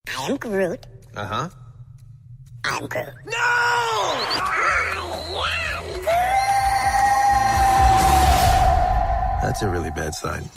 I am Groot. Uh-huh. I'm Groot. No! I am Groot. That's a really bad sign.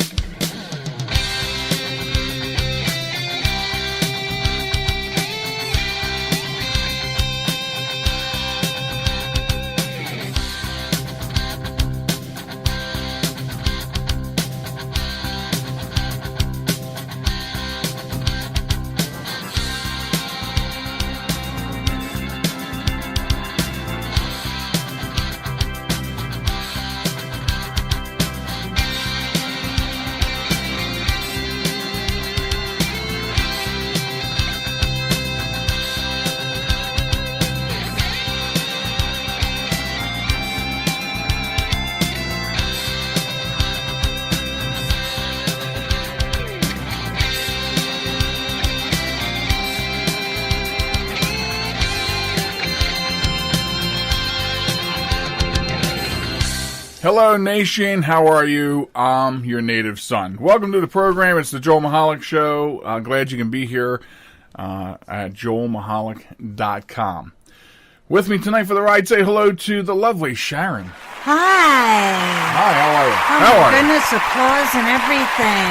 Hello, nation. How are you? I'm your native son. Welcome to the program. It's the Joel Michalec Show. Glad you can be here at joelmichalec.com. With me tonight for the ride, say hello to the lovely Sharon. Hi. Hi, how are you? Oh, How are my goodness, applause and everything.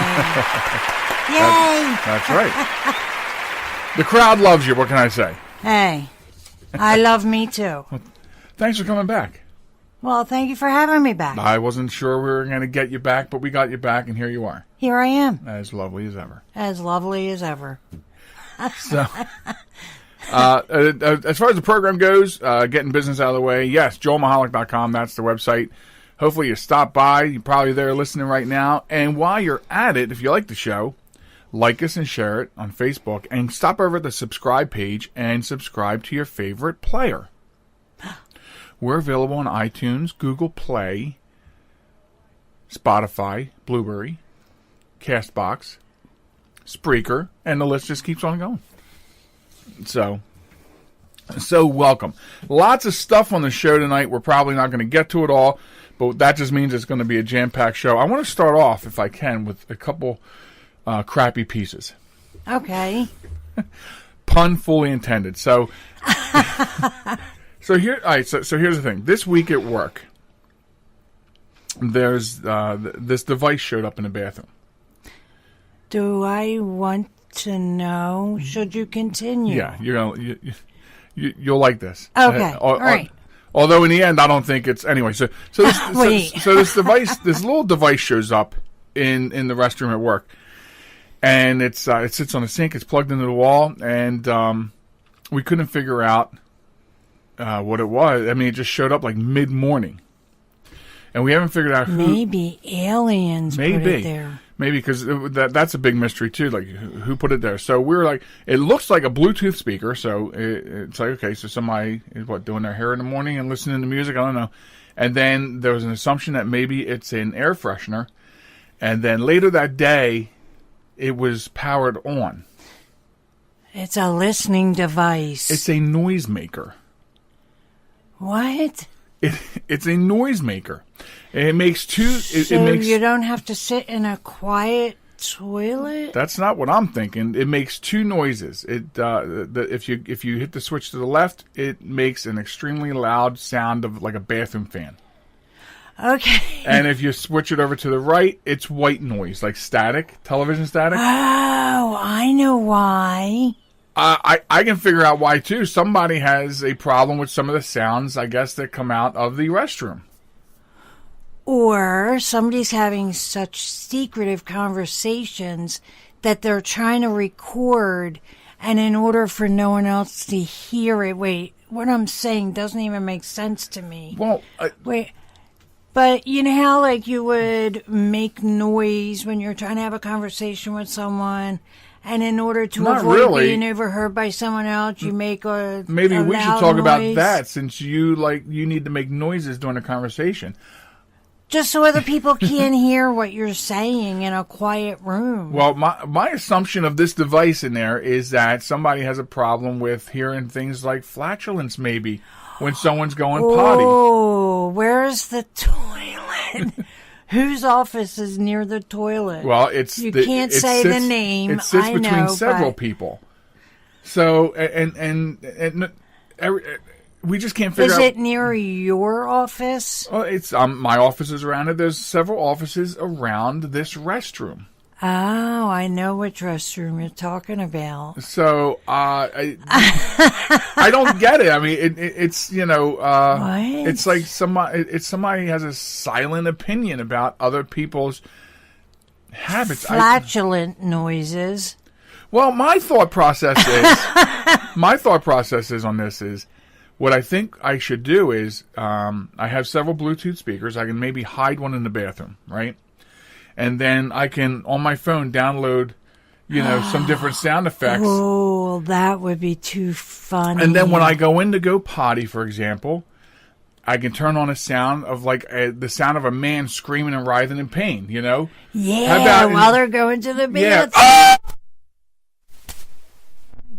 Yay. That's right. The crowd loves you. What can I say? Hey, I love me too. Thanks for coming back. Well, thank you for having me back. I wasn't sure we were going to get you back, but we got you back, and here you are. Here I am. As lovely as ever. As lovely as ever. So, as far as the program goes, getting business out of the way, yes, joelmichalec.com, that's the website. Hopefully you stop by. You're probably there listening right now. And while you're at it, if you like the show, like us and share it on Facebook, and stop over at the subscribe page and subscribe to your favorite player. We're available on iTunes, Google Play, Spotify, Blueberry, Castbox, Spreaker, and the list just keeps on going. So welcome. Lots of stuff on the show tonight. We're probably not going to get to it all, but that just means it's going to be a jam-packed show. I want to start off, if I can, with a couple crappy pieces. Okay. Pun fully intended. So... So here, all right. So here's the thing. This week at work, there's this device showed up in the bathroom. Do I want to know? Should you continue? Yeah, you'll like this. Okay, all right. Although in the end, I don't think it's anyway. So this device, this little device shows up in the restroom at work, and it sits on the sink. It's plugged into the wall, and we couldn't figure out what it was. I mean, it just showed up like mid-morning. And we haven't figured out who... Maybe aliens put it there. Maybe, because that's a big mystery, too, like who put it there. So we were like, it looks like a Bluetooth speaker, so it's like, okay, so somebody is, doing their hair in the morning and listening to music? I don't know. And then there was an assumption that maybe it's an air freshener. And then later that day, it was powered on. It's a listening device. It's a noisemaker. What? It's a noisemaker. It makes two... So you don't have to sit in a quiet toilet? That's not what I'm thinking. It makes two noises. If you hit the switch to the left, it makes an extremely loud sound of like a bathroom fan. Okay. And if you switch it over to the right, it's white noise, like static, television static. Oh, I know why. I can figure out why, too. Somebody has a problem with some of the sounds, I guess, that come out of the restroom. Or somebody's having such secretive conversations that they're trying to record, and in order for no one else to hear it... Wait, what I'm saying doesn't even make sense to me. Well... Wait... But you know how, like, you would make noise when you're trying to have a conversation with someone... And in order to avoid being overheard by someone else, you make a maybe we should talk noise. About that, since you need to make noises during a conversation. Just so other people can hear what you're saying in a quiet room. Well, my assumption of this device in there is that somebody has a problem with hearing things like flatulence, maybe, when someone's going potty. Oh, where's the toilet? Whose office is near the toilet? Well, you can't say the name. It sits between several but people. So, and we just can't figure Is out. it near your office? Oh, it's my office is around it. There's several offices around this restroom. Oh, I know which restroom you're talking about. So I don't get it. I mean, it's What? it's like somebody has a silent opinion about other people's habits. Flatulent noises. Well, my thought process is on this is what I think I should do is I have several Bluetooth speakers. I can maybe hide one in the bathroom, right? And then I can, on my phone, download, some different sound effects. Oh, that would be too funny. And then when I go in to go potty, for example, I can turn on a sound of the sound of a man screaming and writhing in pain, Yeah, while they're going to the bathroom. Yeah.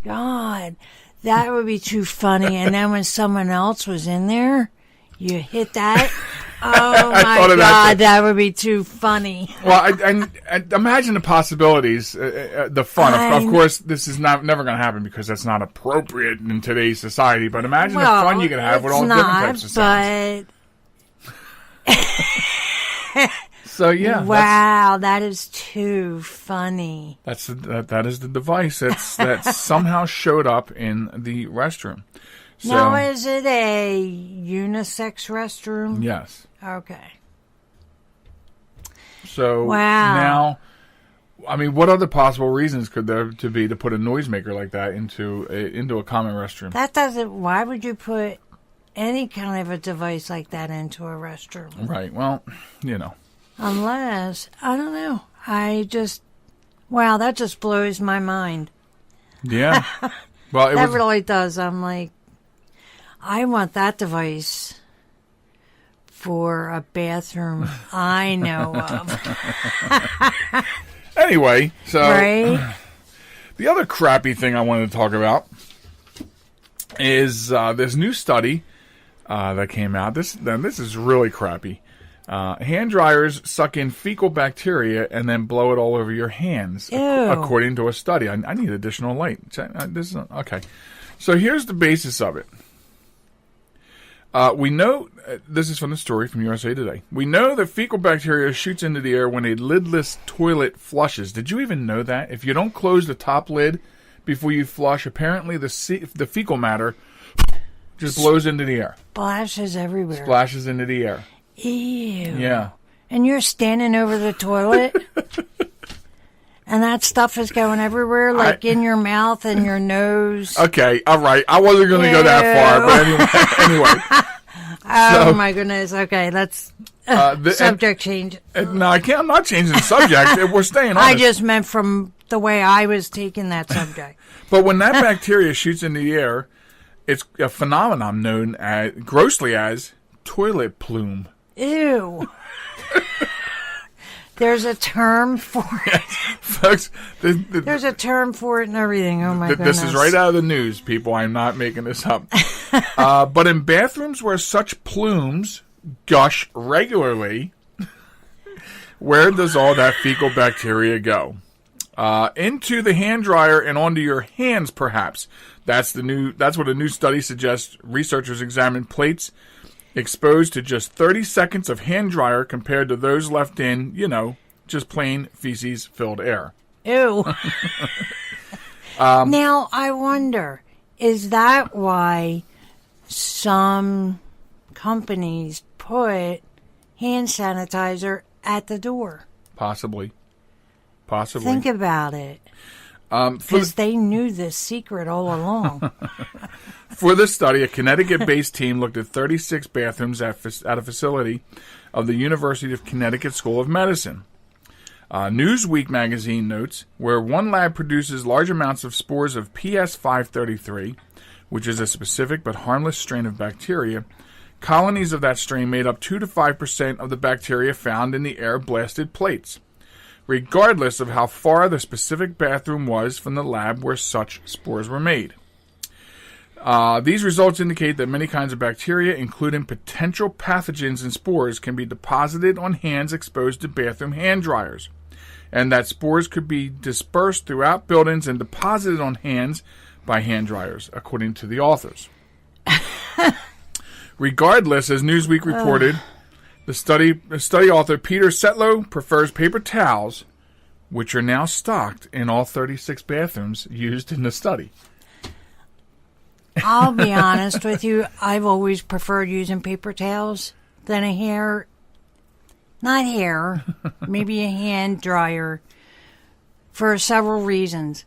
God, that would be too funny. And then when someone else was in there, you hit that. Oh my God, that would be too funny. Well, I imagine the possibilities, the fun. Of course, this is never going to happen because that's not appropriate in today's society. But imagine the fun you could have with all different types of sounds. So yeah, wow, that is too funny. That is the device that somehow showed up in the restroom. So, now, is it a unisex restroom? Yes. Okay. So wow. Now, I mean, what other possible reasons could there be to put a noisemaker like that into a common restroom? That doesn't. Why would you put any kind of a device like that into a restroom? Right. Well, Unless, I don't know. Wow, that just blows my mind. Yeah. Well, that really does. I'm like, I want that device for a bathroom I know of. Anyway, so right? The other crappy thing I wanted to talk about is this new study that came out. This is really crappy. Hand dryers suck in fecal bacteria and then blow it all over your hands, according to a study. I need additional light. Okay. So here's the basis of it. We know, this is from the story from USA Today. We know that fecal bacteria shoots into the air when a lidless toilet flushes. Did you even know that? If you don't close the top lid before you flush, apparently the fecal matter just blows into the air. Splashes everywhere. Splashes into the air. Ew. Yeah. And you're standing over the toilet, and that stuff is going everywhere, like in your mouth and your nose. Okay, all right. I wasn't going to go that far, but anyway. Oh, my goodness. Okay, let's subject change. No, I can't. I'm not changing the subject. We're staying on I just meant from the way I was taking that subject. But when that bacteria shoots into the air, it's a phenomenon known grossly as toilet plume. Ew. There's a term for it. Folks, there's a term for it and everything. Oh, my goodness. This is right out of the news, people. I'm not making this up. But in bathrooms where such plumes gush regularly, where does all that fecal bacteria go? Into the hand dryer and onto your hands, perhaps. That's what a new study suggests. Researchers examined plates exposed to just 30 seconds of hand dryer compared to those left in, just plain feces-filled air. Ew. Now, I wonder, is that why some companies put hand sanitizer at the door? Possibly. Think about it. Because they knew this secret all along. For this study, a Connecticut-based team looked at 36 bathrooms at a facility of the University of Connecticut School of Medicine. Newsweek magazine notes, where one lab produces large amounts of spores of PS533, which is a specific but harmless strain of bacteria, colonies of that strain made up 2 to 5% of the bacteria found in the air-blasted plates, regardless of how far the specific bathroom was from the lab where such spores were made. These results indicate that many kinds of bacteria, including potential pathogens and spores, can be deposited on hands exposed to bathroom hand dryers. and that spores could be dispersed throughout buildings and deposited on hands by hand dryers, according to the authors. Regardless, as Newsweek reported, the study author Peter Setlow prefers paper towels, which are now stocked in all 36 bathrooms used in the study. I'll be honest with you. I've always preferred using paper towels than maybe a hand dryer for several reasons.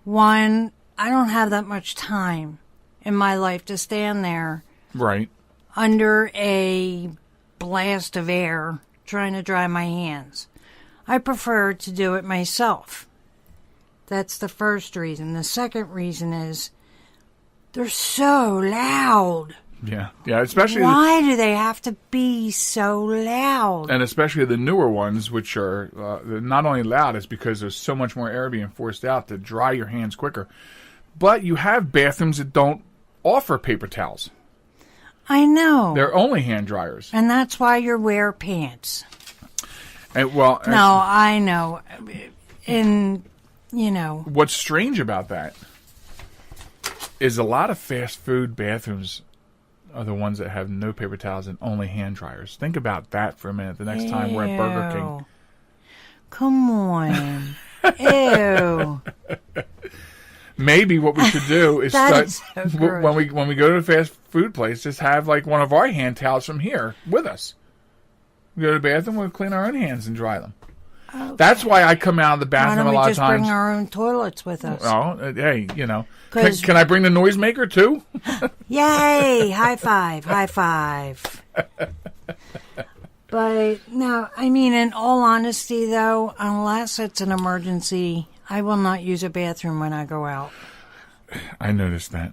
One, I don't have that much time in my life to stand there Right. under a blast of air trying to dry my hands. I prefer to do it myself. That's the first reason. The second reason is they're so loud. Yeah. Yeah, especially Why do they have to be so loud? and especially the newer ones, which are they're not only loud, it's because there's so much more air being forced out to dry your hands quicker. But you have bathrooms that don't offer paper towels. I know. They're only hand dryers. And that's why you wear pants. And, No, I know. And, what's strange about that is a lot of fast food bathrooms are the ones that have no paper towels and only hand dryers. Think about that for a minute. The next time we're at Burger King. Ew. Come on. Ew. Maybe what we should do is That start is so gross. when we go to the fast food place, just have like one of our hand towels from here with us. We go to the bathroom, we'll clean our own hands and dry them. Okay. That's why I come out of the Why bathroom don't a we lot of just times. bring our own toilets with us? Oh, hey, can, 'Cause- can I bring the noisemaker too? Yay! High five! High five! But no, I mean, in all honesty, though, unless it's an emergency, I will not use a bathroom when I go out. I noticed that.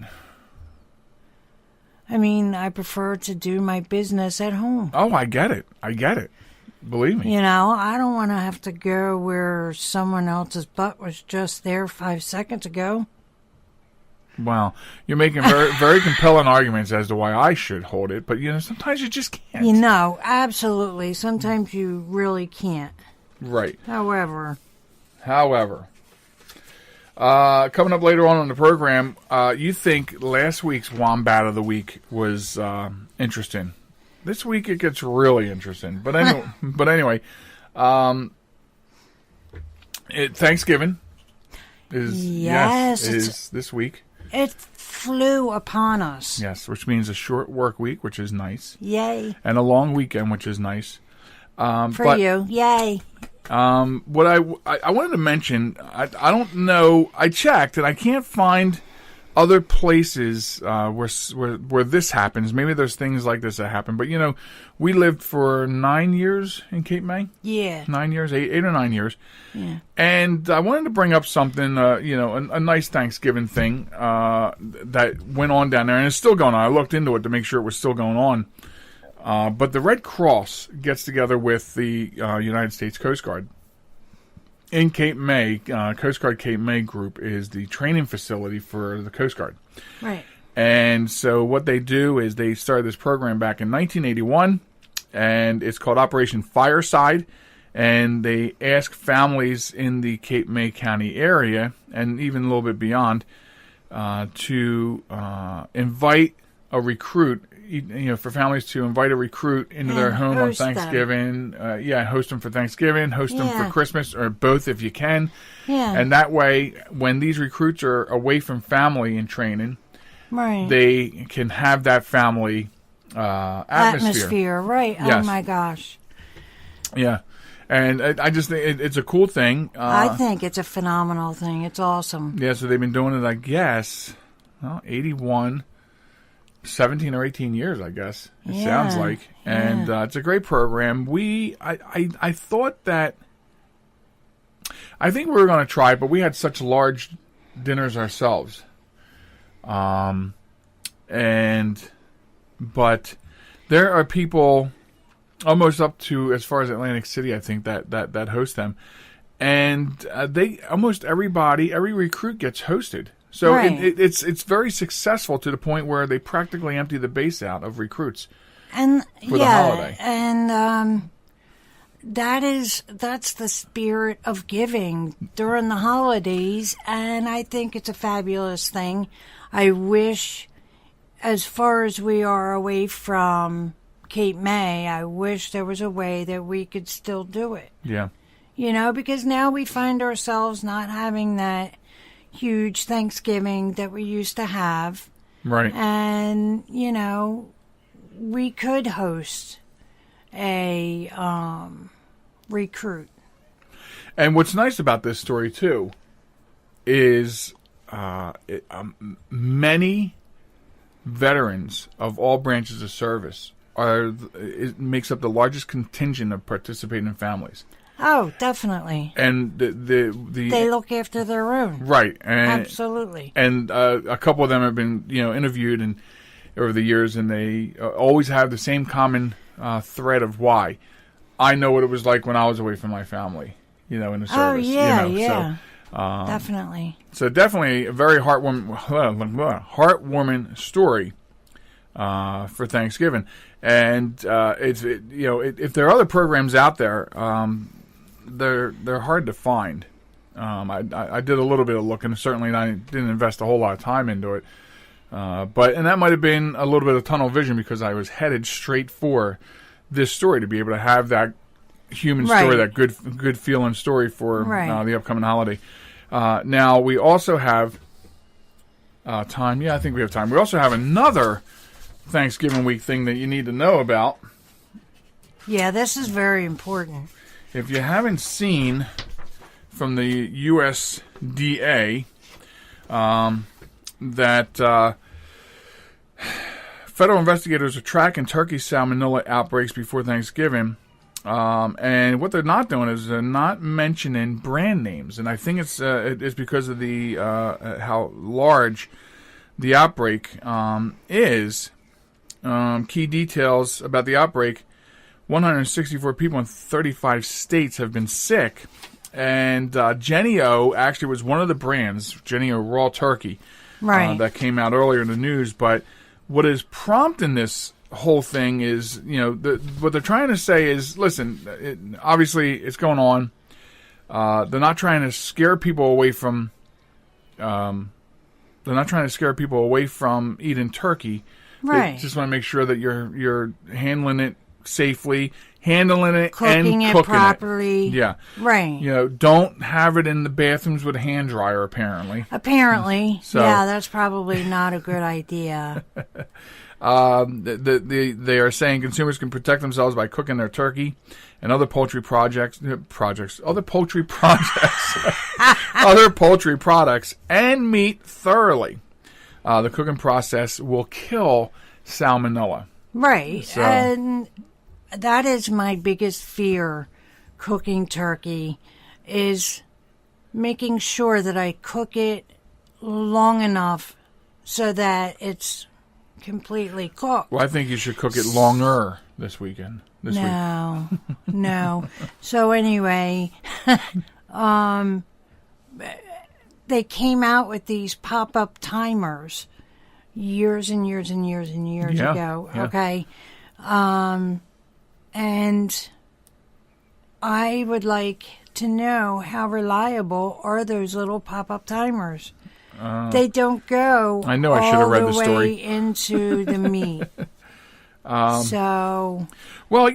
I mean, I prefer to do my business at home. Oh, I get it. Believe me. I don't want to have to go where someone else's butt was just there 5 seconds ago. Wow, you're making very, very compelling arguments as to why I should hold it, but sometimes you just can't. Absolutely. Sometimes you really can't. Right. However, coming up later on in the program, you think last week's Wombat of the Week was interesting. This week it gets really interesting. But anyway, Thanksgiving is this week. it flew upon us. Yes, which means a short work week, which is nice, Yay. and a long weekend, which is nice. For you. Yay. What I wanted to mention, I don't know. I checked and I can't find other places where this happens. Maybe there's things like this that happen. But we lived for 9 years in Cape May. Yeah. 9 years, eight or 9 years. Yeah. And I wanted to bring up something, a nice Thanksgiving thing that went on down there, and it's still going on. I looked into it to make sure it was still going on. But the Red Cross gets together with the United States Coast Guard. In Cape May, Coast Guard Cape May Group is the training facility for the Coast Guard. Right. And so what they do is they started this program back in 1981, and it's called Operation Fireside. And they ask families in the Cape May County area, and even a little bit beyond, to invite a recruit, for families to invite a recruit into their home on Thanksgiving. Host them for Thanksgiving, host them for Christmas, or both if you can. Yeah. And that way, when these recruits are away from family and training, Right. they can have that family atmosphere. Right. Yes. Oh, my gosh. Yeah. And I just think it's a cool thing. I think it's a phenomenal thing. It's awesome. Yeah, so they've been doing it, I guess, 81, 17 or 18 years, I guess. It sounds like. And it's a great program. I thought that, I think we were going to try it, but we had such large dinners ourselves. But there are people almost up to as far as Atlantic City, I think, that host them. And they almost every recruit gets hosted. So Right. it's very successful to the point where they practically empty the base out of recruits And for the holiday. And that's the spirit of giving during the holidays, and I think it's a fabulous thing. I wish, as far as we are away from Cape May, I wish there was a way that we could still do it. Yeah. Because now we find ourselves not having that huge Thanksgiving that we used to have. Right. And, we could host a recruit. And what's nice about this story, too, is many veterans of all branches of service it makes up the largest contingent of participating families. Oh, definitely. And they look after their own. Right. And, absolutely. And a couple of them have been, interviewed and over the years, and they always have the same common thread of why. I know what it was like when I was away from my family, in the service. Oh, yeah, yeah. So, definitely. So definitely a very heartwarming story for Thanksgiving. And if there are other programs out there, they're hard to find. I did a little bit of looking. Certainly, I didn't invest a whole lot of time into it. And that might have been a little bit of tunnel vision because I was headed straight for this story to be able to have that human story, that good feeling story for the upcoming holiday. Now we also have time. Yeah, I think we have time. We also have another Thanksgiving week thing that you need to know about. Yeah, this is very important. If you haven't seen from the USDA that federal investigators are tracking turkey salmonella outbreaks before Thanksgiving, and what they're not doing is they're not mentioning brand names, and I think it's because of the how large the outbreak is. Key details about the outbreak: 164 people in 35 states have been sick, and Jennie-O actually was one of the brands, Jennie-O Raw Turkey, that came out earlier in the news. But what is prompting this whole thing is, what they're trying to say is, listen, obviously it's going on. They're not trying to scare people away from. They're not trying to scare people away from eating turkey. Right. They just want to make sure that you're handling it safely, handling it cooking and it cooking properly. it. Yeah. Right. Don't have it in the bathrooms with a hand dryer, apparently. Apparently. So, yeah, that's probably not a good idea. They are saying consumers can protect themselves by cooking their turkey and other poultry products and meat thoroughly. The cooking process will kill salmonella. Right. So, and that is my biggest fear cooking turkey, is making sure that I cook it long enough so that it's completely cooked. Well, I think you should cook it longer this weekend. No. So anyway, they came out with these pop-up timers years and years and years and years ago. Yeah. Okay. And I would like to know how reliable are those little pop-up timers. They don't go I know I should have read the way story. into the meat. So, well,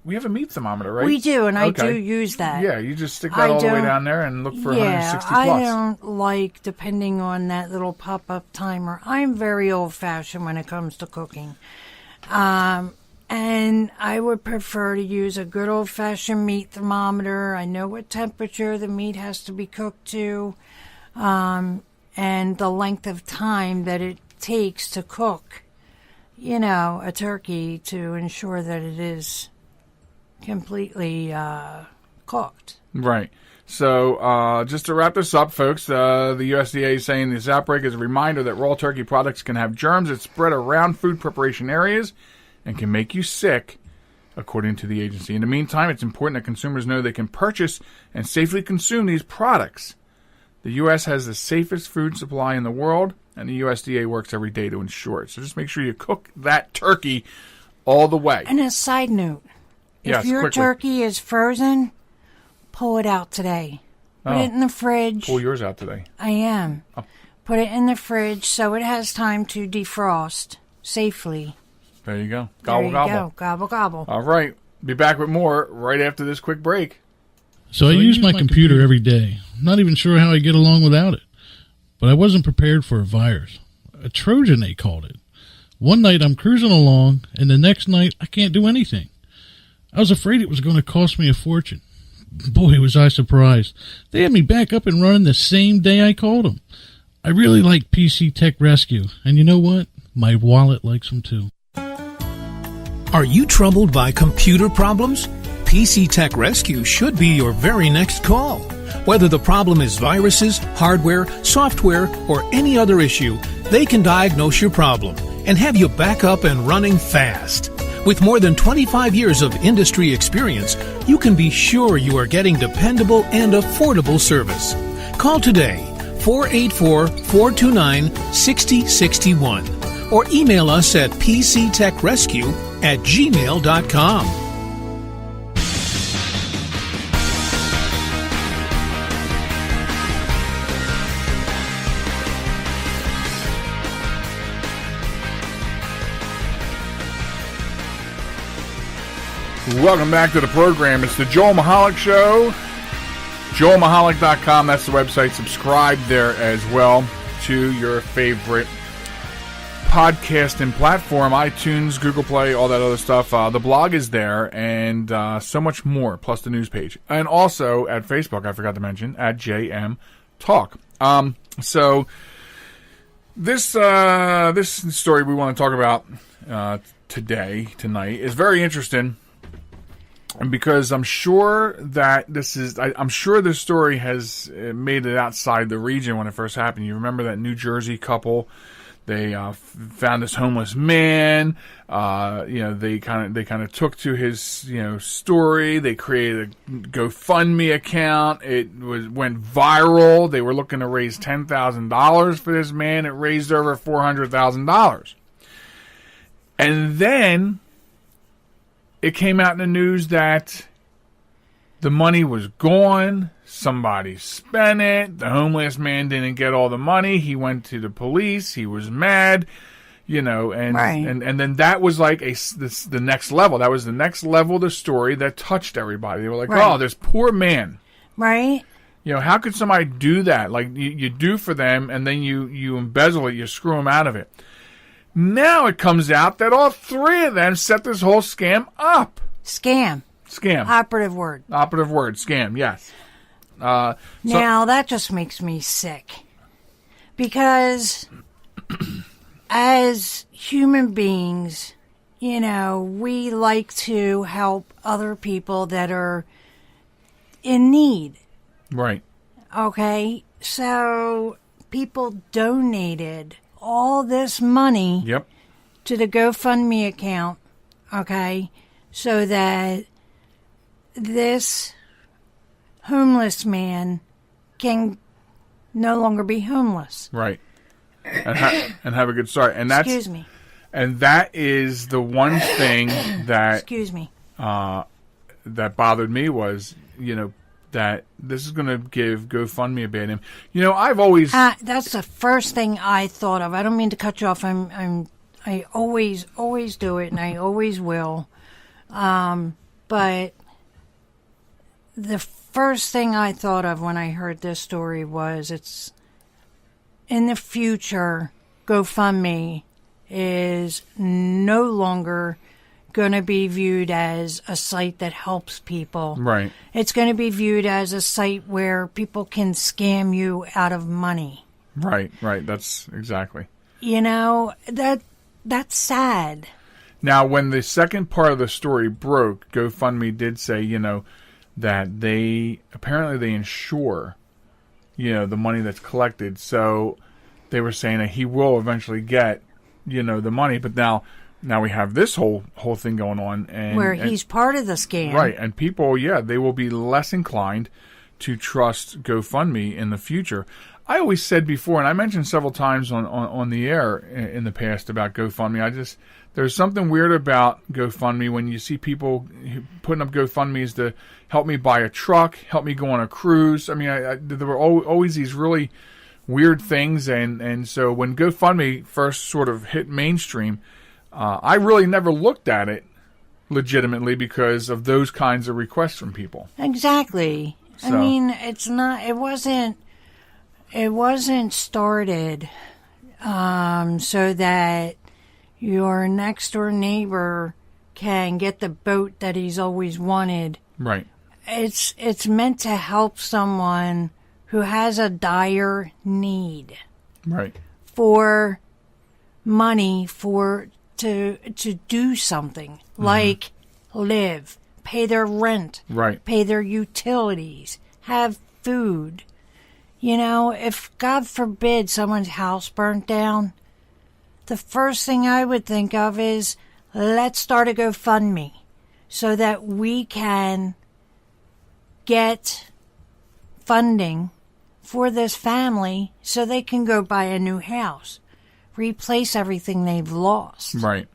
we have a meat thermometer, right? We do, and I do use that. Yeah, you just stick that all the way down there and look for 160 plus. I don't like depending on that little pop-up timer. I'm very old-fashioned when it comes to cooking. And I would prefer to use a good old-fashioned meat thermometer. I know what temperature the meat has to be cooked to, and the length of time that it takes to cook, a turkey, to ensure that it is completely cooked. Right. So just to wrap this up, folks, the USDA is saying this outbreak is a reminder that raw turkey products can have germs that spread around food preparation areas and can make you sick, according to the agency. In the meantime, it's important that consumers know they can purchase and safely consume these products. The U.S. has the safest food supply in the world, and the USDA works every day to ensure it. So just make sure you cook that turkey all the way. And a side note, Yes, if your quickly. turkey is frozen, pull it out today. Put it in the fridge. Pull yours out today. I am. Oh. Put it in the fridge so it has time to defrost safely. There you go. Gobble, there you gobble. go. Gobble, gobble. All right. Be back with more right after this quick break. So I use my computer every day. Not even sure how I get along without it. But I wasn't prepared for a virus. A Trojan, they called it. One night I'm cruising along, and the next night I can't do anything. I was afraid it was going to cost me a fortune. Boy, was I surprised. They had me back up and running the same day I called them. I really like PC Tech Rescue, and you know what? My wallet likes them too. Are you troubled by computer problems? PC Tech Rescue should be your very next call. Whether the problem is viruses, hardware, software, or any other issue, they can diagnose your problem and have you back up and running fast. With more than 25 years of industry experience, you can be sure you are getting dependable and affordable service. Call today, 484-429-6061, or email us at pctechrescue@gmail.com. Welcome back to the program. It's the Joel Michalec Show. JoelMichalec.com. That's the website. Subscribe there as well to your favorite podcasting platform, iTunes, Google Play, all that other stuff. The blog is there and so much more, plus the news page. And also at Facebook, I forgot to mention, at JM Talk. So this story we want to talk about tonight, is very interesting. Because I'm sure that I'm sure this story has made it outside the region when it first happened. You remember that New Jersey couple? They found this homeless man. They kind of took to his story. They created a GoFundMe account. It went viral. They were looking to raise $10,000 for this man. It raised over $400,000. And then it came out in the news that the money was gone. Somebody spent it. The homeless man didn't get all the money. He went to the police. He was mad, and right. and then that was like the next level. That was the next level of the story that touched everybody. They were like, right. Oh, this poor man. Right. How could somebody do that? Like you do for them, and then you embezzle it. You screw them out of it. Now it comes out that all three of them set this whole scam up. Scam. Operative word. Scam, yes. Now, that just makes me sick. Because as human beings, we like to help other people that are in need. Right. Okay? So people donated all this money to the GoFundMe account, okay, so that this homeless man can no longer be homeless. Right. And have a good start. And that's, excuse me. And that is the one thing that excuse me. That bothered me was, that this is going to give GoFundMe a bad name. I've always... that's the first thing I thought of. I don't mean to cut you off. I always do it, and I always will. But the first thing I thought of when I heard this story was it's in the future, GoFundMe is no longer going to be viewed as a site that helps people. Right. It's going to be viewed as a site where people can scam you out of money. Right. That's exactly. That's sad. Now, when the second part of the story broke, GoFundMe did say, that they insure, the money that's collected. So they were saying that he will eventually get, the money. But now we have this whole thing going on, and he's part of the scam, right? And people, they will be less inclined to trust GoFundMe in the future. I always said before, and I mentioned several times on the air in the past about GoFundMe, there's something weird about GoFundMe when you see people putting up GoFundMes to help me buy a truck, help me go on a cruise. I mean, there were always these really weird things, and so when GoFundMe first sort of hit mainstream, I really never looked at it legitimately because of those kinds of requests from people. Exactly. So. I mean, it wasn't started so that your next door neighbor can get the boat that he's always wanted. Right. It's meant to help someone who has a dire need. Right. For money to do something like live, pay their rent, right, pay their utilities, have food. You know, if God forbid someone's house burnt down, the first thing I would think of is let's start a GoFundMe so that we can get funding for this family so they can go buy a new house, replace everything they've lost. Right.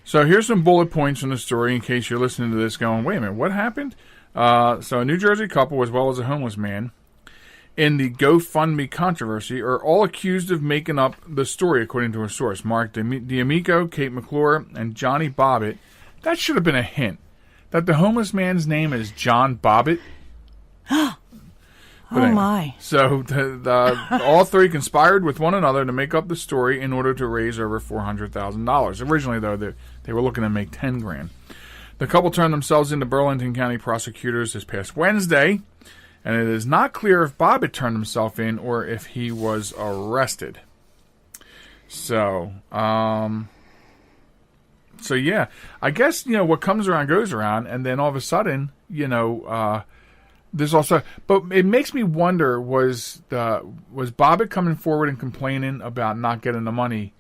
So here's some bullet points from the story in case you're listening to this going, wait a minute, what happened? So a New Jersey couple as well as a homeless man in the GoFundMe controversy are all accused of making up the story, according to a source. Mark D'Amico, Kate McClure, and Johnny Bobbitt. That should have been a hint that the homeless man's name is John Bobbitt. My. So all three conspired with one another to make up the story in order to raise over $400,000. Originally, though, they were looking to make $10,000. The couple turned themselves into Burlington County prosecutors this past Wednesday, and it is not clear if Bobbitt turned himself in or if he was arrested. So yeah, I guess, what comes around goes around, and then all of a sudden, there's also, but it makes me wonder, was Bobbitt coming forward and complaining about not getting the money?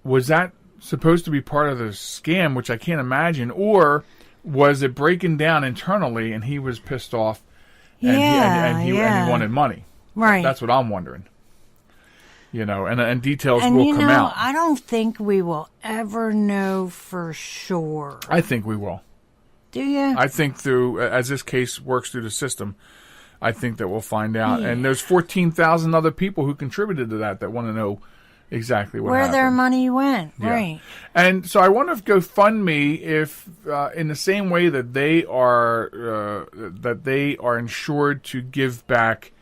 Was that supposed to be part of the scam, which I can't imagine, or was it breaking down internally and he was pissed off and he wanted money? Right. That's what I'm wondering. And details will come out. I don't think we will ever know for sure. I think we will. Do you? I think as this case works through the system, I think that we'll find out. Yeah. And there's 14,000 other people who contributed to that want to know exactly what happened. Where their money went, yeah. Right. And so I wonder if GoFundMe, if in the same way that they are insured to give back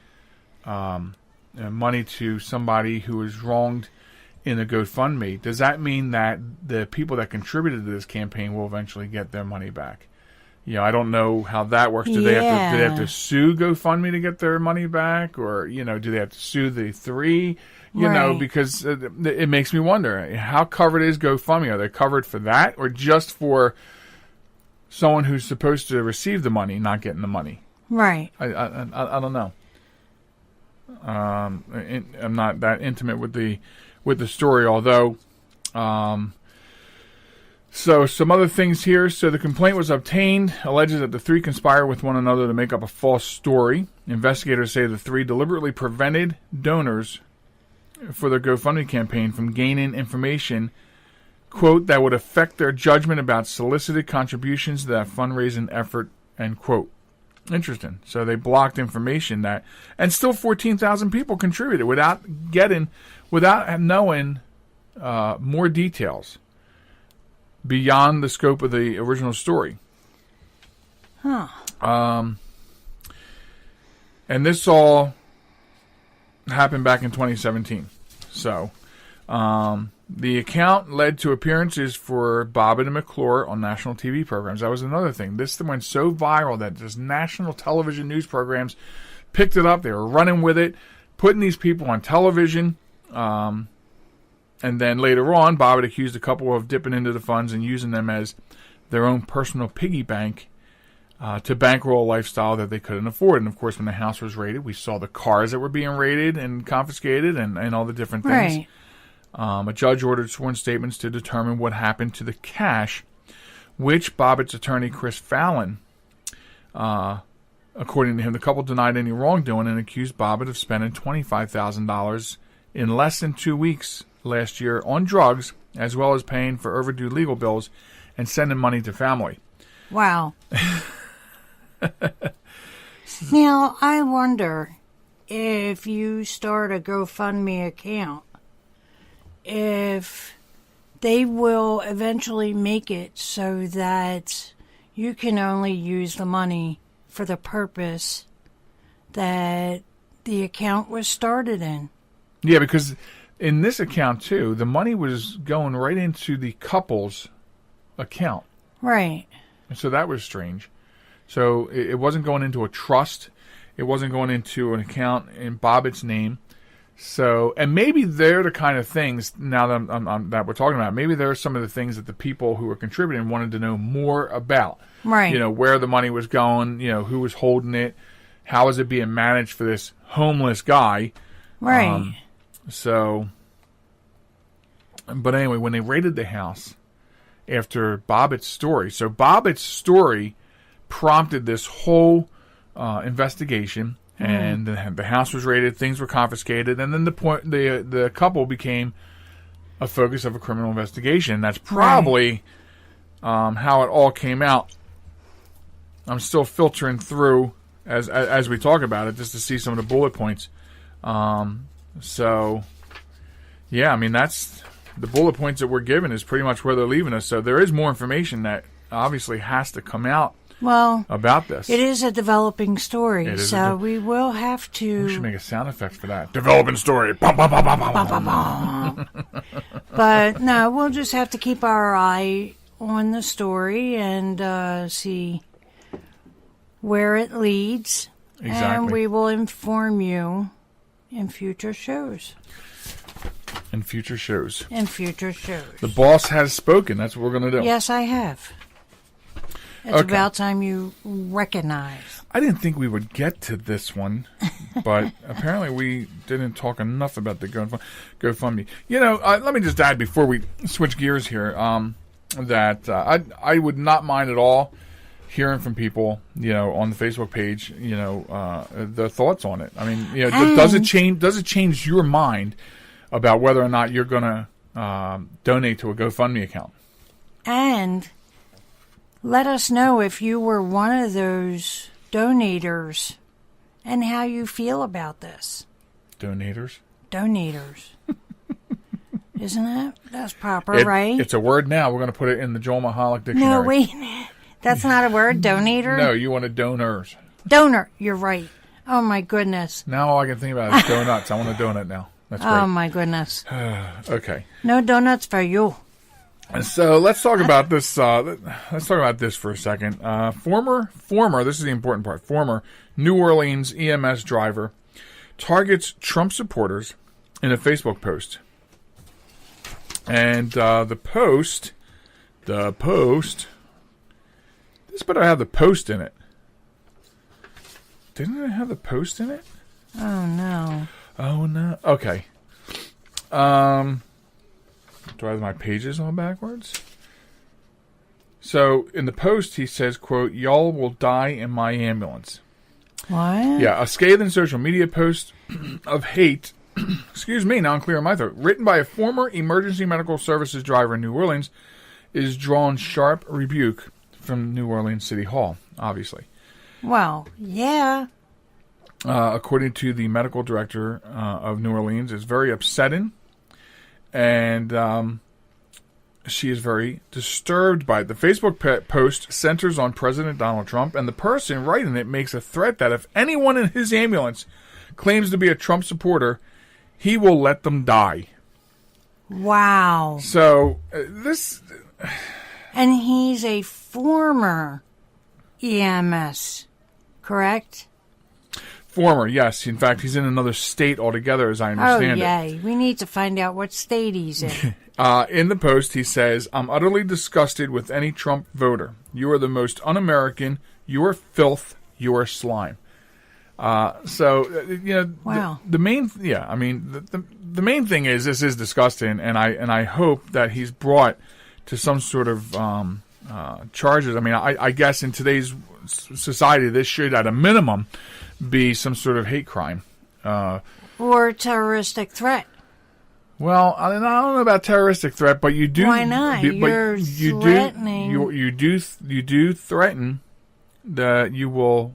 money to somebody who is wronged in a GoFundMe, does that mean that the people that contributed to this campaign will eventually get their money back? I don't know how that works. Do they have to sue GoFundMe to get their money back, or do they have to sue the three? Because it makes me wonder, how covered is GoFundMe? Are they covered for that, or just for someone who's supposed to receive the money not getting the money? Right. I don't know. I'm not that intimate with the story, although. So some other things here. So the complaint was obtained, alleges that the three conspire with one another to make up a false story. Investigators say the three deliberately prevented donors for the GoFundMe campaign from gaining information, quote, that would affect their judgment about solicited contributions to that fundraising effort, end quote. Interesting. So they blocked information and still 14,000 people contributed without knowing more details beyond the scope of the original story. Huh. And this all happened back in 2017. So, the account led to appearances for Bobbitt and McClure on national TV programs. That was another thing. This went so viral that just national television news programs picked it up. They were running with it, putting these people on television. And then later on, Bobbitt accused a couple of dipping into the funds and using them as their own personal piggy bank to bankroll a lifestyle that they couldn't afford. And, of course, when the house was raided, we saw the cars that were being raided and confiscated and all the different things. Right. A judge ordered sworn statements to determine what happened to the cash, which Bobbitt's attorney, Chris Fallon, According to him, the couple denied any wrongdoing and accused Bobbitt of spending $25,000 in less than 2 weeks last year on drugs, as well as paying for overdue legal bills and sending money to family. Wow. Now, I wonder if you start a GoFundMe account, if they will eventually make it so that you can only use the money for the purpose that the account was started in. Yeah, because in this account, too, the money was going right into the couple's account. Right. And so that was strange. So it wasn't going into a trust. It wasn't going into an account in Bobbitt's name. So, and maybe they're the kind of things, now that, that we're talking about, maybe there are some of the things that the people who were contributing wanted to know more about. Right. You know, where the money was going, you know, who was holding it, how is it being managed for this homeless guy. Right. But anyway, when they raided the house after Bobbitt's story, so Bobbitt's story prompted this whole investigation. And the house was raided, things were confiscated, and then the couple became a focus of a criminal investigation. That's probably how it all came out. I'm still filtering through as we talk about it just to see some of the bullet points. So, yeah, I mean, that's the bullet points that we're given is pretty much where they're leaving us. So there is more information that obviously has to come out. Well, about this. It is a developing story, so we will have to... We should make a sound effect for that. Developing story. Bum, bum, bum, bum, bum, bum, bum. But, no, we'll just have to keep our eye on the story and see where it leads. Exactly. And we will inform you in future shows. In future shows. The boss has spoken. That's what we're going to do. Yes, I have. It's about time you recognize. I didn't think we would get to this one, but apparently we didn't talk enough about the GoFundMe. You know, let me just add before we switch gears here that I would not mind at all hearing from people, you know, on the Facebook page, you know, their thoughts on it. I mean, you know, does it change your mind about whether or not you're going to donate to a GoFundMe account? And let us know if you were one of those donators and how you feel about this. Donators. Isn't that's proper, right? It's a word now. We're going to put it in the Joel Michalec dictionary. No, wait a minute. That's not a word, donator? No, you wanted donors. Donor, you're right. Oh, my goodness. Now all I can think about is donuts. I want a donut now. That's great. Oh, my goodness. Okay. No donuts for you. So let's talk about this. Let's talk about this for a second. Former. This is the important part. Former New Orleans EMS driver targets Trump supporters in a Facebook post, and the post. This better have the post in it. Didn't it have the post in it? Oh no. Okay. Do I have my pages all backwards? So, in the post, he says, quote, "Y'all will die in my ambulance." What? Yeah, a scathing social media post of hate, excuse me, now I'm clearing my throat, written by a former emergency medical services driver in New Orleans, is drawn sharp rebuke from New Orleans City Hall, obviously. Well, yeah. According to the medical director of New Orleans, it's very upsetting. And she is very disturbed by it. The Facebook post centers on President Donald Trump, and the person writing it makes a threat that if anyone in his ambulance claims to be a Trump supporter, he will let them die. Wow. So, this... And he's a former EMS, correct? Former, yes. In fact, he's in another state altogether, as I understand it. Oh, yay. We need to find out what state he's in. In the post, he says, "I'm utterly disgusted with any Trump voter. You are the most un-American. You are filth. You are slime." You know, wow. The main, I mean, the main thing is this is disgusting, and I hope that he's brought to some sort of charges. I mean, I guess in today's society, this should, at a minimum, be some sort of hate crime. Or terroristic threat. Well, I don't know about terroristic threat, but you do. Why not? You're threatening. You do threaten that you will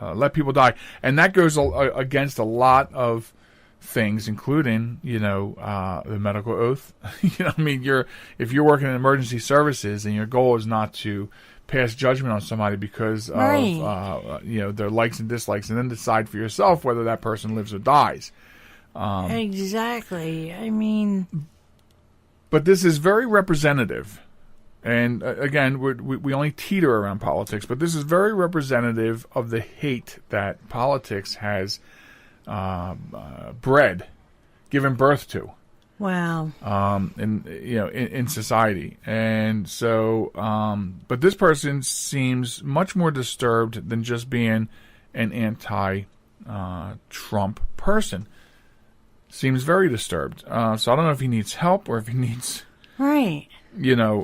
let people die, and that goes against a lot of things, including the medical oath. I mean, if you're working in emergency services and your goal is not to pass judgment on somebody because of their likes and dislikes, and then decide for yourself whether that person lives or dies. Exactly. I mean, but this is very representative, and again, we only teeter around politics, but this is very representative of the hate that politics has given birth to. wow. In society, and so, but this person seems much more disturbed than just being an anti-Trump person. Seems very disturbed. So I don't know if he needs help or if he needs... Right.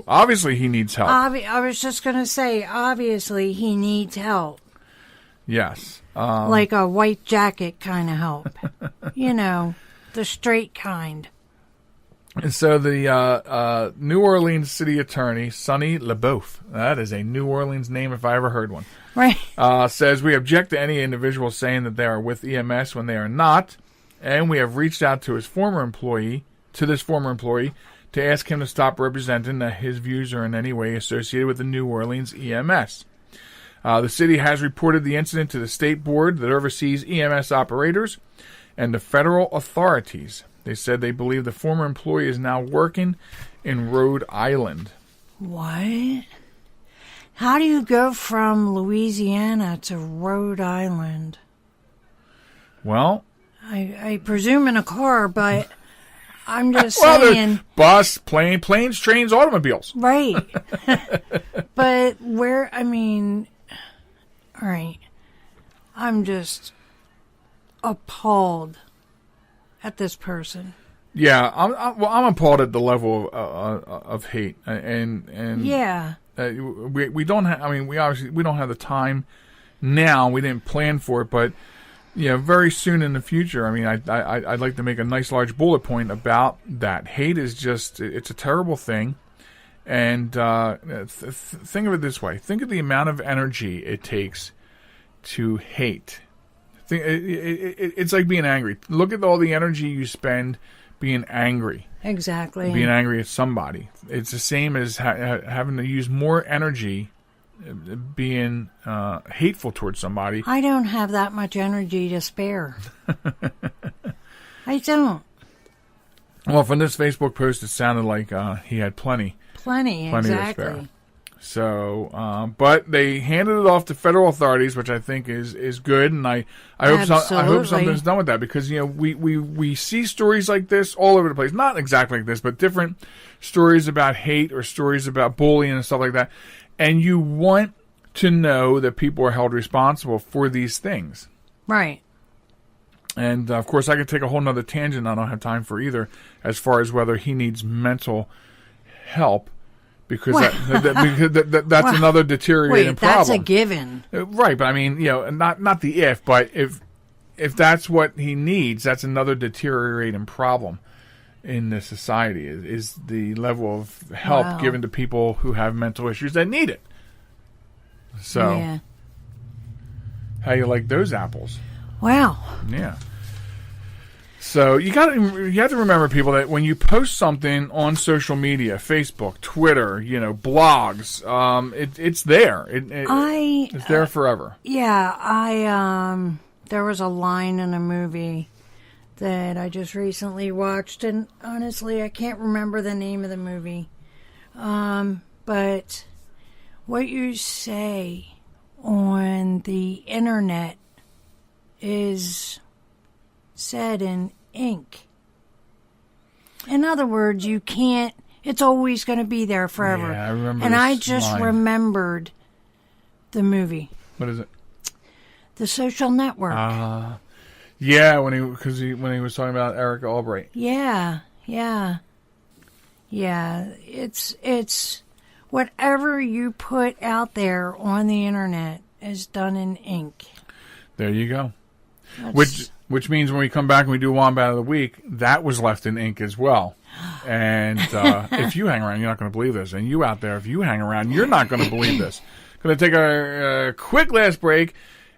Obviously he needs help. I was just going to say, obviously he needs help. Yes. Like a white jacket kind of help. The straight kind. And so the New Orleans city attorney, Sonny LeBeouf, that is a New Orleans name if I ever heard one, Right. Says, we object to any individual saying that they are with EMS when they are not. And we have reached out to this former employee, to ask him to stop representing that his views are in any way associated with the New Orleans EMS. The city has reported the incident to the state board that oversees EMS operators and the federal authorities. They said they believe the former employee is now working in Rhode Island. What? How do you go from Louisiana to Rhode Island? Well, I presume in a car, but I'm just well, saying. Bus, planes, trains, automobiles. Right. But where, all right. I'm just appalled at this person. Yeah, I'm appalled at the level of hate, and yeah. We don't have. We don't have the time now. We didn't plan for it, but very soon in the future. I'd like to make a nice large bullet point about that. Hate is it's a terrible thing, and think of it this way: think of the amount of energy it takes to hate. It's like being angry. Look at all the energy you spend being angry. Exactly. Being angry at somebody. It's the same as having to use more energy being hateful towards somebody. I don't have that much energy to spare. I don't. Well, from this Facebook post, it sounded like he had plenty Exactly. to spare. So, but they handed it off to federal authorities, which I think is good, and I hope something's done with that, because we see stories like this all over the place. Not exactly like this, but different stories about hate or stories about bullying and stuff like that. And you want to know that people are held responsible for these things. Right. And, of course, I could take a whole nother tangent I don't have time for either, as far as whether he needs mental help, because that's another deteriorating problem. That's a given. Right, but not the if, but if that's what he needs, that's another deteriorating problem in this society, is the level of help given to people who have mental issues that need it. So, yeah. How you like those apples? Wow. Yeah. So you have to remember, people, that when you post something on social media, Facebook, Twitter, blogs, it's there. It's there forever. Yeah, there was a line in a movie that I just recently watched, and honestly, I can't remember the name of the movie. But what you say on the internet is said in ink. In other words, you can't, it's always going to be there forever. Yeah, I remember. And I just remembered the movie. What is it? The Social Network. Yeah, when he was talking about Eric Albright. Yeah. It's whatever you put out there on the internet is done in ink. There you go. Which means when we come back and we do Wombat of the Week, that was left in ink as well. And if you hang around, you're not going to believe this. And you out there, if you hang around, you're not going to believe this. Going to take a quick last break.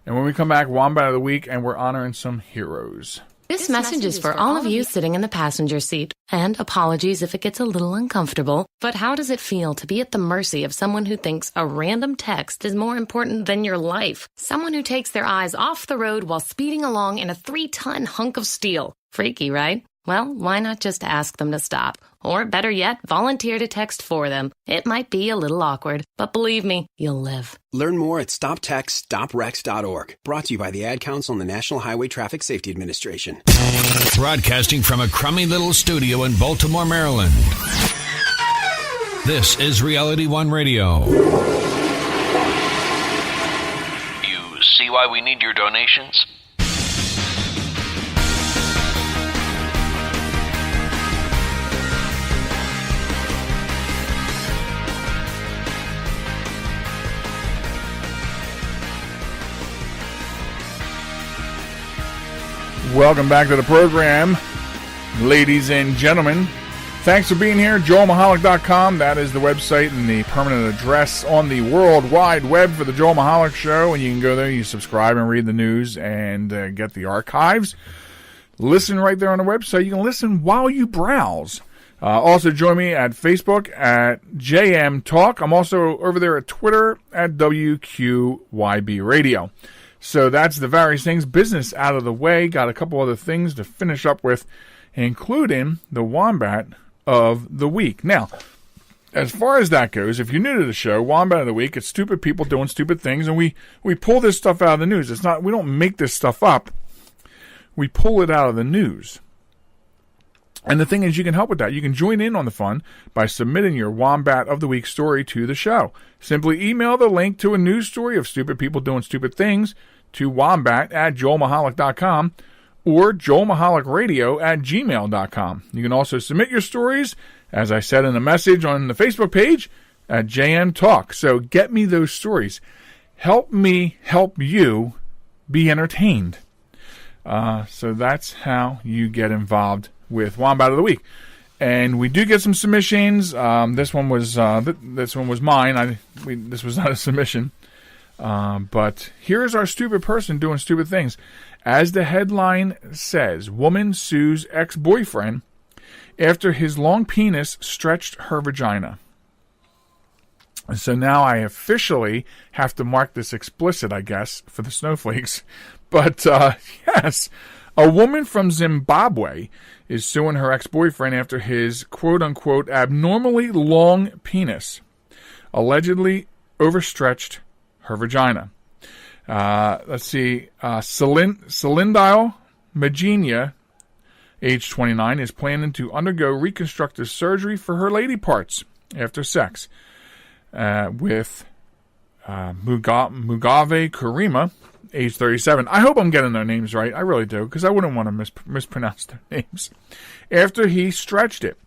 And when we come back, Wombat of the Week, and we're honoring some heroes. This message is for all of you sitting in the passenger seat. And apologies if it gets a little uncomfortable. But how does it feel to be at the mercy of someone who thinks a random text is more important than your life? Someone who takes their eyes off the road while speeding along in a 3-ton hunk of steel. Freaky, right? Well, why not just ask them to stop? Or better yet, volunteer to text for them. It might be a little awkward, but believe me, you'll live. Learn more at stoptextstoprex.org. Brought to you by the Ad Council and the National Highway Traffic Safety Administration. Broadcasting from a crummy little studio in Baltimore, Maryland. This is Reality One Radio. You see why we need your donations? Welcome back to the program, ladies and gentlemen. Thanks for being here. JoelMichalec.com. That is the website and the permanent address on the World Wide Web for the Joel Michalec Show. And you can go there, you subscribe and read the news and get the archives. Listen right there on the website. You can listen while you browse. Also join me at Facebook at JM Talk. I'm also over there at Twitter at WQYB Radio. So that's the various things. Business out of the way. Got a couple other things to finish up with, including the Wombat of the Week. Now, as far as that goes, if you're new to the show, Wombat of the Week, it's stupid people doing stupid things, and we pull this stuff out of the news. It's not, we don't make this stuff up. We pull it out of the news. And the thing is, you can help with that. You can join in on the fun by submitting your Wombat of the Week story to the show. Simply email the link to a news story of stupid people doing stupid things to wombat@joelmichalec.com or joelmichalecradio@gmail.com. You can also submit your stories, as I said in the message on the Facebook page, at JM Talk. So get me those stories. Help me help you be entertained. So that's how you get involved with Wombat of the Week. And we do get some submissions. This one was mine. This was not a submission. But here's our stupid person doing stupid things. As the headline says, woman sues ex-boyfriend after his long penis stretched her vagina. And so now I officially have to mark this explicit, I guess, for the snowflakes. But yes, a woman from Zimbabwe is suing her ex-boyfriend after his quote-unquote abnormally long penis allegedly overstretched her vagina. Let's see. Celindile Magenia, age 29, is planning to undergo reconstructive surgery for her lady parts after sex with Mugave Karima, age 37. I hope I'm getting their names right. I really do, because I wouldn't want to mispronounce their names. After he stretched it.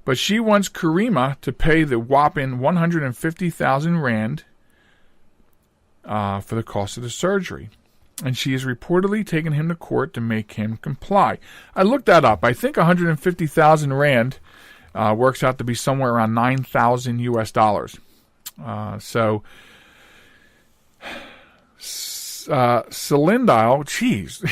But she wants Karima to pay the whopping 150,000 rand for the cost of the surgery. And she is reportedly taking him to court to make him comply. I looked that up. I think 150,000 rand works out to be somewhere around $9,000 US. So Celindile, geez,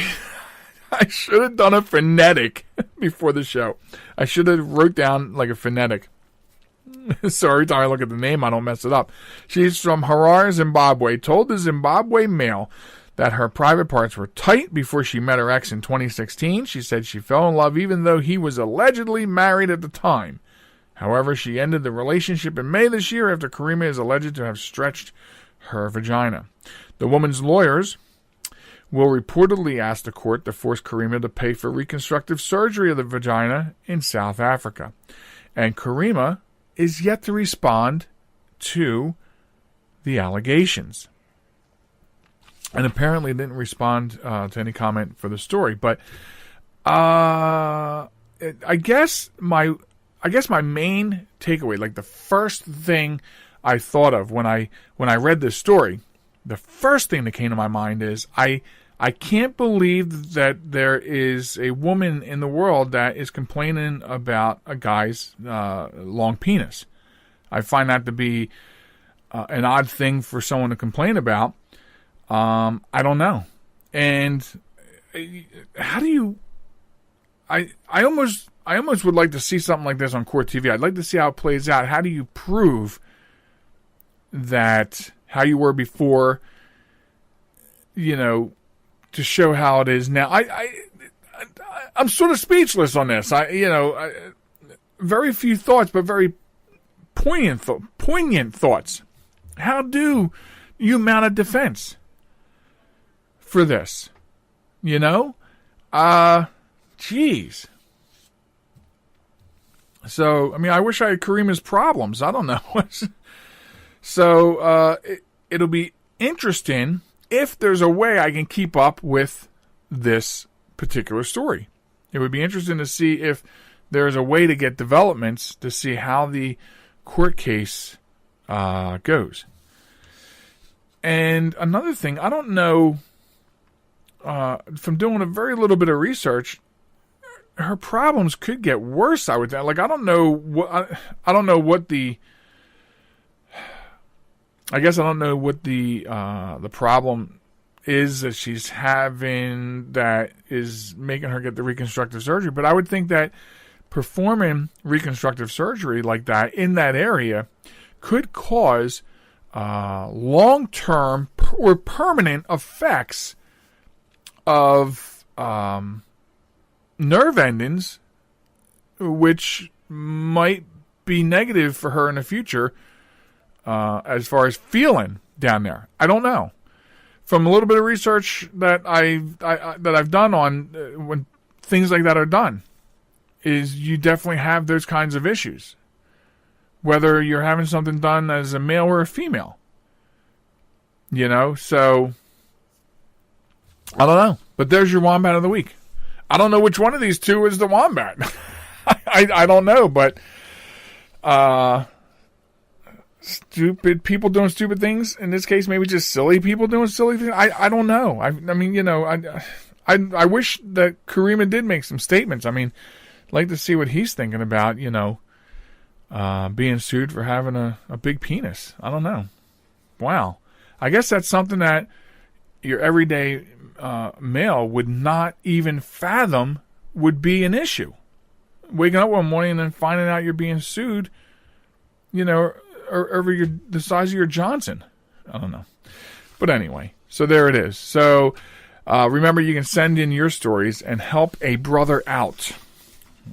I should have done a phonetic before the show. I should have wrote down like a phonetic. So every time I look at the name, I don't mess it up. She's from Harare, Zimbabwe, told the Zimbabwe Mail that her private parts were tight before she met her ex in 2016. She said she fell in love even though he was allegedly married at the time. However, she ended the relationship in May this year after Karima is alleged to have stretched her vagina. The woman's lawyers will reportedly ask the court to force Karima to pay for reconstructive surgery of the vagina in South Africa. And Karima is yet to respond to the allegations. And apparently didn't respond to any comment for the story. But I guess my main takeaway, like the first thing I thought of when I read this story. The first thing that came to my mind is I can't believe that there is a woman in the world that is complaining about a guy's long penis. I find that to be an odd thing for someone to complain about. I don't know. And how do you... I almost would like to see something like this on court TV. I'd like to see how it plays out. How do you prove that how you were before, to show how it is now? I'm sort of speechless on this. Very few thoughts, but very poignant thoughts. How do you mount a defense for this? Jeez. So, I wish I had Karima's problems. I don't know. So, it'll be interesting if there's a way I can keep up with this particular story. It would be interesting to see if there's a way to get developments to see how the court case goes. And another thing, I don't know, from doing a very little bit of research, her problems could get worse. I would think. Like, I don't know what the problem is that she's having that is making her get the reconstructive surgery. But I would think that performing reconstructive surgery like that in that area could cause long-term or permanent effects of nerve endings, which might be negative for her in the future as far as feeling down there. I don't know. From a little bit of research that I've done on when things like that are done, is you definitely have those kinds of issues, whether you're having something done as a male or a female. So I don't know. But there's your Wombat of the Week. I don't know which one of these two is the Wombat. I don't know, but stupid people doing stupid things. In this case, maybe just silly people doing silly things. I don't know. I wish that Karima did make some statements. I'd like to see what he's thinking about, being sued for having a big penis. I don't know. Wow. I guess that's something that your everyday male would not even fathom would be an issue. Waking up one morning and then finding out you're being sued, over the size of your Johnson. I don't know. But anyway, so there it is. So remember, you can send in your stories and help a brother out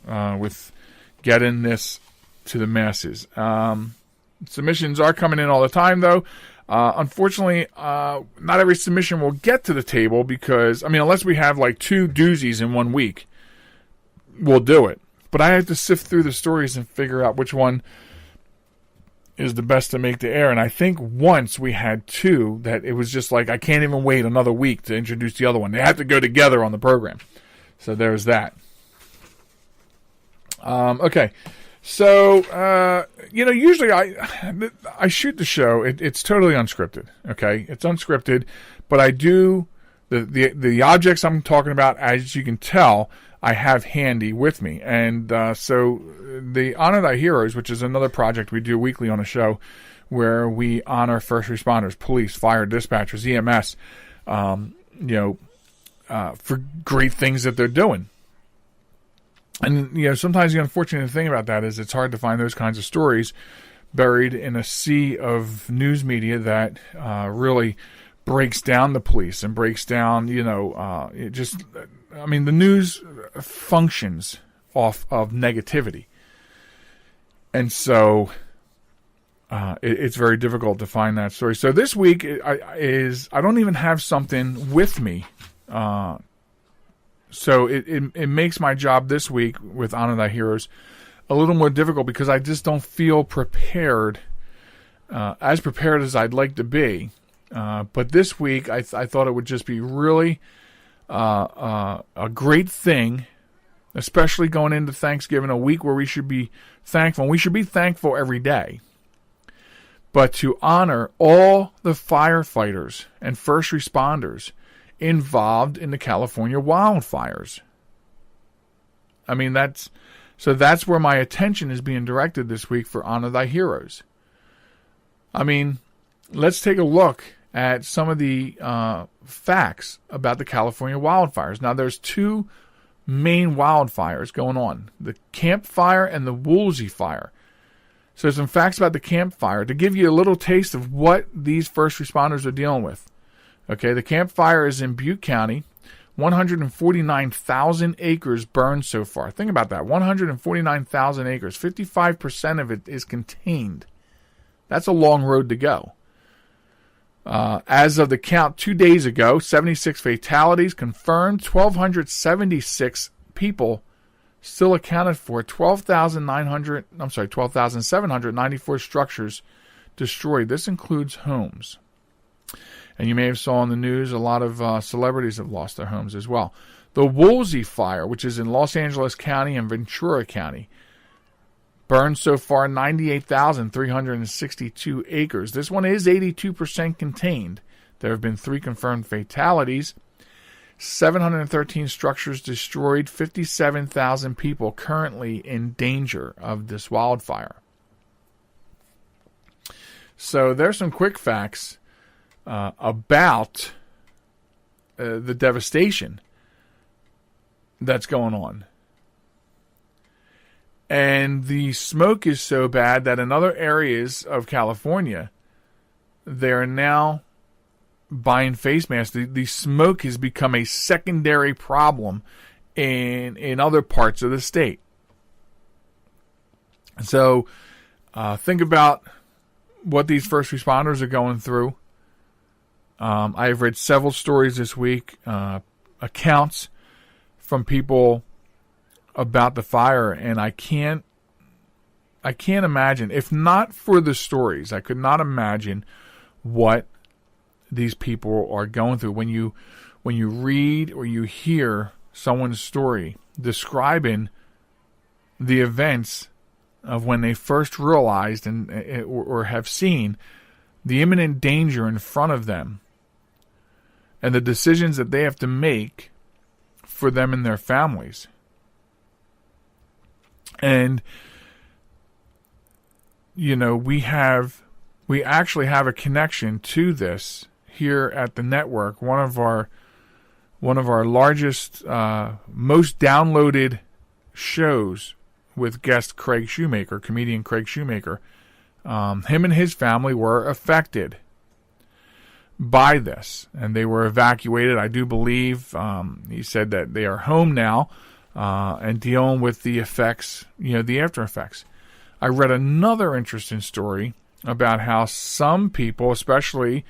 with getting this to the masses. Submissions are coming in all the time, though. Unfortunately, not every submission will get to the table because, unless we have like 2 doozies in 1 week, we'll do it. But I have to sift through the stories and figure out which one is the best to make the air. And I think once we had 2 that it was just like, I can't even wait another week to introduce the other one. They have to go together on the program. So there's that. Okay. So, usually I shoot the show. It's totally unscripted. Okay. It's unscripted, but I do the objects I'm talking about, as you can tell, I have handy with me. And, so the Honor Thy Heroes, which is another project we do weekly on a show where we honor first responders, police, fire, dispatchers, EMS, for great things that they're doing. And, sometimes the unfortunate thing about that is it's hard to find those kinds of stories buried in a sea of news media that really breaks down the police and breaks down, the news functions off of negativity. And so it's very difficult to find that story. So this week I don't even have something with me. So it makes my job this week with Honor Thy Heroes a little more difficult because I just don't feel prepared, as prepared as I'd like to be. But this week I thought it would just be really a great thing, especially going into Thanksgiving, a week where we should be thankful. And we should be thankful every day. but to honor all the firefighters and first responders involved in the California wildfires. I mean, that's where my attention is being directed this week for Honor Thy Heroes. I mean, let's take a look at some of the facts about the California wildfires. Now, there's two main wildfires going on, the Camp Fire and the Woolsey Fire. So some facts about the Camp Fire to give you a little taste of what these first responders are dealing with. Okay, the Camp Fire is in Butte County. 149,000 acres burned so far. Think about that. 149,000 acres. 55% of it is contained. That's a long road to go. As of the count 2 days ago, 76 fatalities confirmed, 1,276 people still accounted for, 12,794 structures destroyed. This includes homes. And you may have saw on the news a lot of celebrities have lost their homes as well. The Woolsey Fire, which is in Los Angeles County and Ventura County, burned so far 98,362 acres. This one is 82% contained. There have been 3 confirmed fatalities, 713 structures destroyed, 57,000 people currently in danger of this wildfire. So there's some quick facts about the devastation that's going on. And the smoke is so bad that in other areas of California, they're now buying face masks. The smoke has become a secondary problem in other parts of the state. So think about what these first responders are going through. I've read several stories this week, accounts from people about the fire, and I can't imagine, if not for the stories, I could not imagine what these people are going through. When you read or you hear someone's story describing the events of when they first realized or have seen the imminent danger in front of them and the decisions that they have to make for them and their families. And, you know, we actually have a connection to this here at the network. One of our largest, most downloaded shows with guest Craig Shoemaker, comedian Craig Shoemaker. Him and his family were affected by this, and they were evacuated. I do believe he said that they are home now and dealing with the effects, the after effects. I read another interesting story about how some people, especially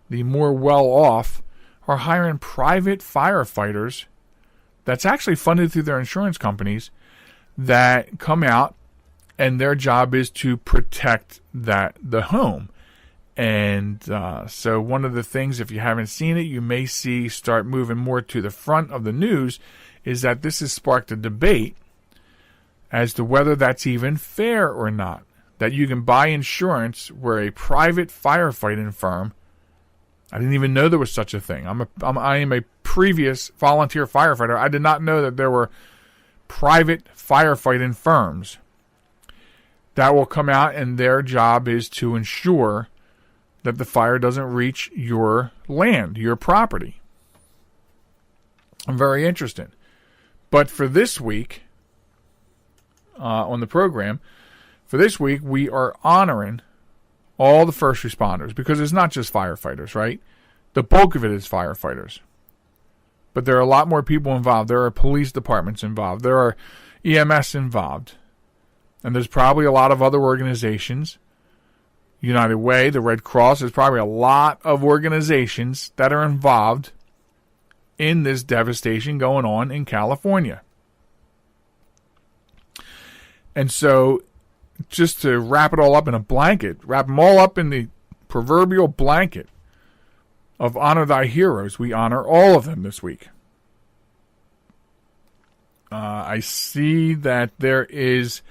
the more well-off, are hiring private firefighters that's actually funded through their insurance companies that come out, and their job is to protect the home. And so one of the things, if you haven't seen it, you may see start moving more to the front of the news, is that this has sparked a debate as to whether that's even fair or not. That you can buy insurance where a private firefighting firm, I didn't even know there was such a thing. I am a previous volunteer firefighter. I did not know that there were private firefighting firms that will come out, and their job is to ensure that the fire doesn't reach your land, your property. I'm very interested. But for this week, on the program, for this week, we are honoring all the first responders, because it's not just firefighters, right? The bulk of it is firefighters. But there are a lot more people involved. There are police departments involved. There are EMS involved. And there's probably a lot of other organizations. United Way, the Red Cross, there's probably a lot of organizations that are involved in this devastation going on in California. And so, just to wrap it all up in a blanket, wrap them all up in the proverbial blanket of Honor Thy Heroes, we honor all of them this week. I see that there is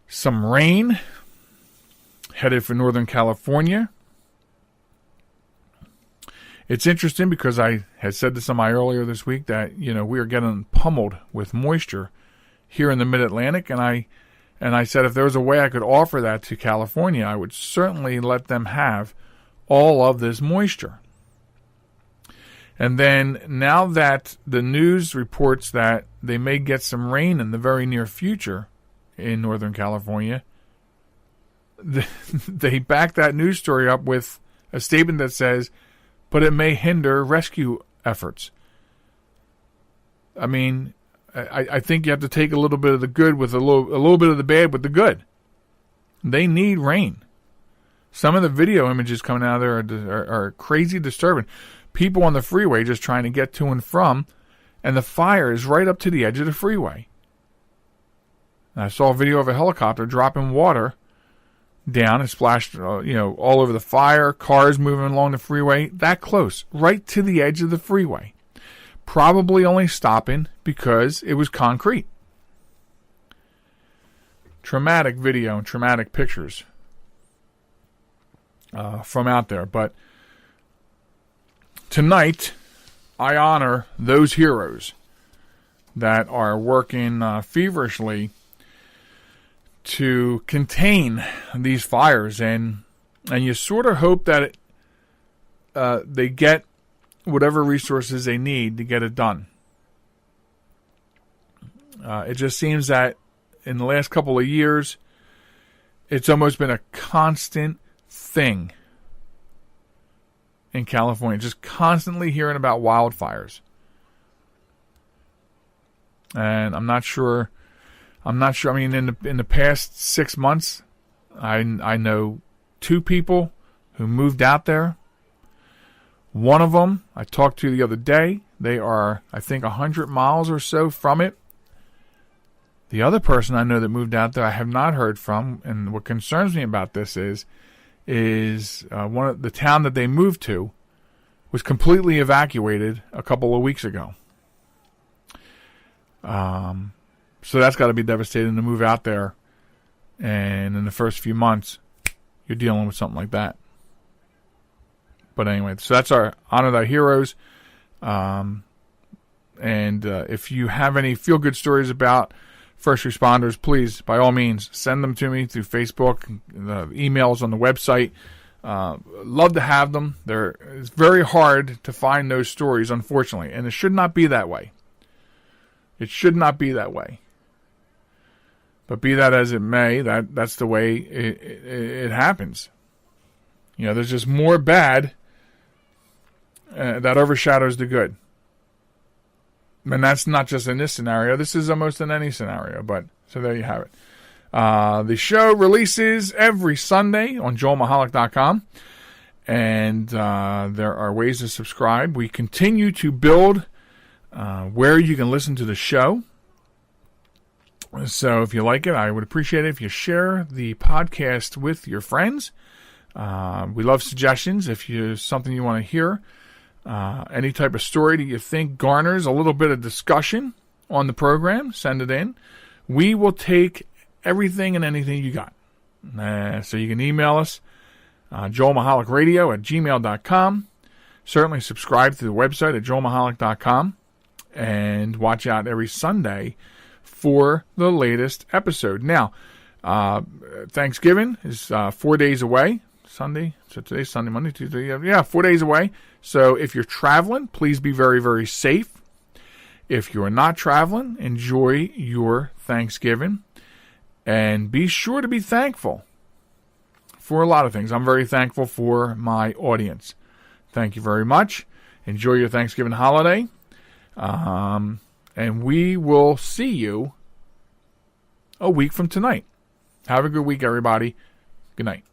some rain headed for Northern California. It's interesting because I had said to somebody earlier this week that, we are getting pummeled with moisture here in the Mid-Atlantic, and I said if there was a way I could offer that to California, I would certainly let them have all of this moisture. And then now that the news reports that they may get some rain in the very near future in Northern California, they back that news story up with a statement that says, but it may hinder rescue efforts. I mean, I think you have to take a little bit of the good with a little bit of the bad with the good. They need rain. Some of the video images coming out of there are crazy disturbing. People on the freeway just trying to get to and from, and the fire is right up to the edge of the freeway. And I saw a video of a helicopter dropping water down. It splashed, all over the fire, cars moving along the freeway, that close, right to the edge of the freeway. Probably only stopping because it was concrete. Traumatic video and traumatic pictures from out there. But tonight, I honor those heroes that are working feverishly to contain these fires, and you sort of hope that they get whatever resources they need to get it done. It just seems that in the last couple of years, it's almost been a constant thing in California, just constantly hearing about wildfires. And I'm not sure. I mean, in the past 6 months, I know 2 people who moved out there. One of them I talked to the other day. They are, I think, 100 miles or so from it. The other person I know that moved out there I have not heard from, and what concerns me about this is one of the town that they moved to was completely evacuated a couple of weeks ago. So that's got to be devastating to move out there, and in the first few months, you're dealing with something like that. But anyway, so that's our honor thy heroes. And if you have any feel-good stories about first responders, please, by all means, send them to me through Facebook, the emails on the website. Love to have them. It's very hard to find those stories, unfortunately, and it should not be that way. It should not be that way. But be that as it may, that's the way it happens. There's just more bad that overshadows the good. And that's not just in this scenario. This is almost in any scenario. But so there you have it. The show releases every Sunday on joelmichalec.com. And there are ways to subscribe. We continue to build where you can listen to the show. So if you like it, I would appreciate it if you share the podcast with your friends. We love suggestions. If there's something you want to hear, any type of story that you think garners a little bit of discussion on the program, send it in. We will take everything and anything you got. So you can email us, joelmichalecradio@gmail.com. Certainly subscribe to the website at joelmichalec.com and watch out every Sunday for the latest episode. Now, Thanksgiving is 4 days away. Sunday. So today's Sunday, Monday, Tuesday. Yeah, 4 days away. So if you're traveling, please be very, very safe. If you're not traveling, enjoy your Thanksgiving. And be sure to be thankful for a lot of things. I'm very thankful for my audience. Thank you very much. Enjoy your Thanksgiving holiday. And we will see you a week from tonight. Have a good week, everybody. Good night.